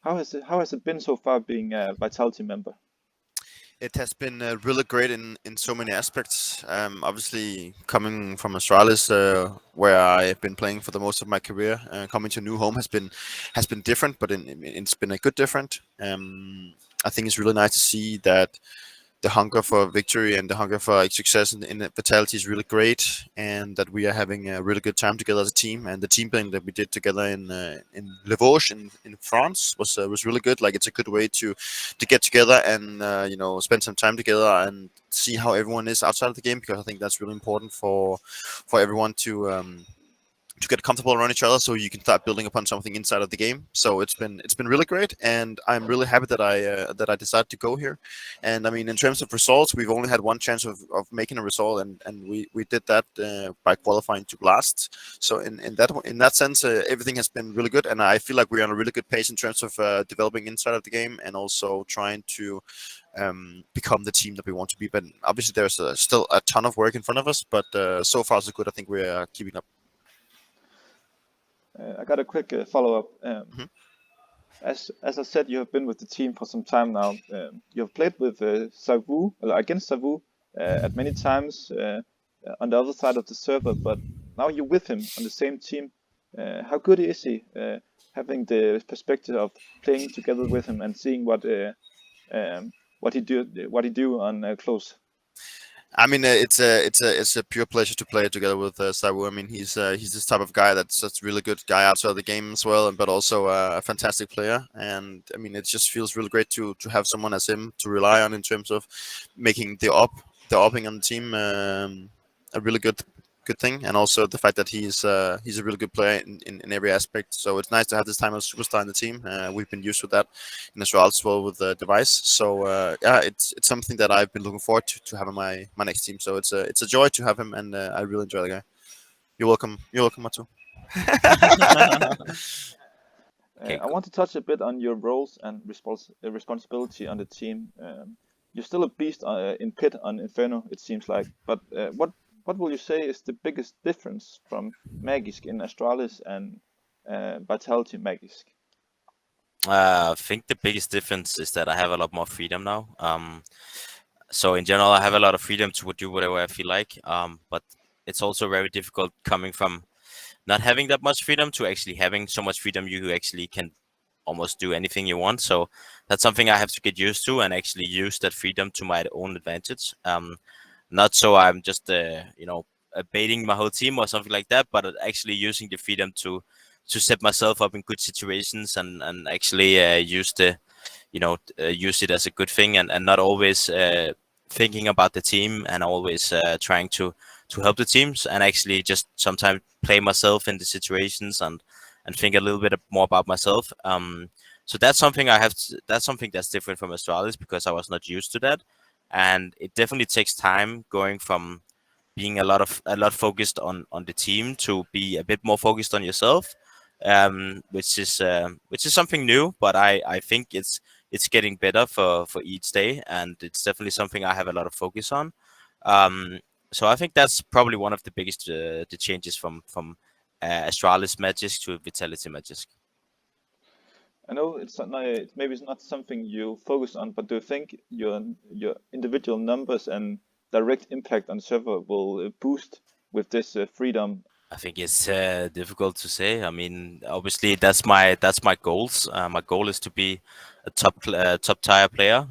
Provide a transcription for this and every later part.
How has it been so far being a Vitality member? It has been really great in so many aspects. Obviously, coming from Astralis, where I've been playing for the most of my career, coming to a new home has been different, but it's been a good different. I think it's really nice to see that the hunger for victory and the hunger for success in the Vitality is really great, and that we are having a really good time together as a team. And the team building that we did together in Le Vosges in France was really good. Like, it's a good way to get together and spend some time together and see how everyone is outside of the game, because I think that's really important for everyone to get comfortable around each other, so you can start building upon something inside of the game. So it's been really great, and I'm really happy that I decided to go here. And I mean, in terms of results, we've only had one chance of making a result, and we did that by qualifying to last. So in that sense, everything has been really good, and I feel like we're on a really good pace in terms of developing inside of the game, and also trying to become the team that we want to be. But obviously, there's still a ton of work in front of us, but so far so good. I think we're keeping up. I got a quick follow-up. Mhm. As I said, you have been with the team for some time now. You have played with Savu, against Savu, at many times on the other side of the server, but now you're with him on the same team. How good is he? Having the perspective of playing together with him and seeing what he do on close. I mean, it's a pure pleasure to play together with Sabu. I mean, he's this type of guy that's just really good guy outside the game as well, but also a fantastic player. And I mean, it just feels really great to have someone as him to rely on in terms of making the upping on the team a really good thing, and also the fact that he's a really good player in every aspect. So it's nice to have this time of superstar in the team. We've been used to that in Israel as well with the device. So yeah, it's something that I've been looking forward to have in my next team. So it's a joy to have him, and I really enjoy the guy. You're welcome. You're welcome, Matu. Okay, I want to touch a bit on your roles and responsibility on the team. You're still a beast in Pit on Inferno, it seems like. But what will you say is the biggest difference from Magisk in Astralis and Vitality Magisk? I think the biggest difference is that I have a lot more freedom now. So in general, I have a lot of freedom to do whatever I feel like. But it's also very difficult coming from not having that much freedom to actually having so much freedom you actually can almost do anything you want. So that's something I have to get used to and actually use that freedom to my own advantage. Not so I'm just baiting my whole team or something like that, but actually using the freedom to set myself up in good situations and actually use it as a good thing, and not always thinking about the team, and always trying to help the teams, and actually just sometimes play myself in the situations and think a little bit more about myself. So that's something that's something that's different from Astralis, because I was not used to that, and it definitely takes time going from being a lot focused on the team to be a bit more focused on yourself, which is something new, but I think it's getting better for each day, and it's definitely something I have a lot of focus on. Um, so I think that's probably one of the biggest the changes from Astralis Magisk to Vitality Magisk. I know maybe it's not something you focus on, but do you think your individual numbers and direct impact on server will boost with this freedom? I think it's difficult to say. I mean, obviously that's my goals. My goal is to be a top tier player.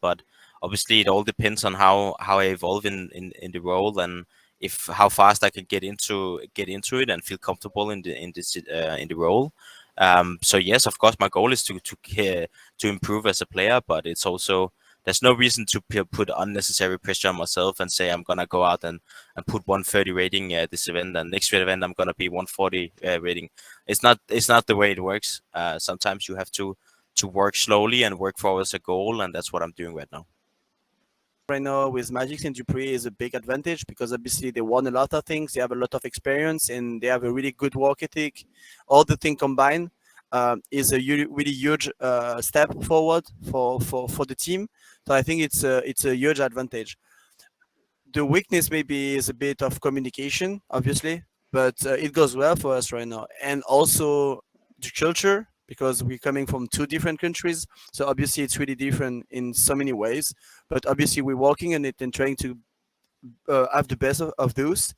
But obviously it all depends on how I evolve in the role, and if how fast I can get into it and feel comfortable in the role. So yes, of course, my goal is to improve as a player, but it's also there's no reason to put unnecessary pressure on myself and say I'm gonna go out and put 130 rating this event, and next event I'm gonna be 140 rating. It's not the way it works. Sometimes you have to work slowly and work towards a goal, and that's what I'm doing right now. Right now with Magisk and Dupreeh is a big advantage because obviously they won a lot of things. They have a lot of experience and they have a really good work ethic. All the thing combined is a really huge step forward for the team. So I think it's a huge advantage. The weakness maybe is a bit of communication, obviously, but it goes well for us right now. And also the culture because we're coming from two different countries. So obviously it's really different in so many ways. But obviously we're working on it and trying to have the best of those.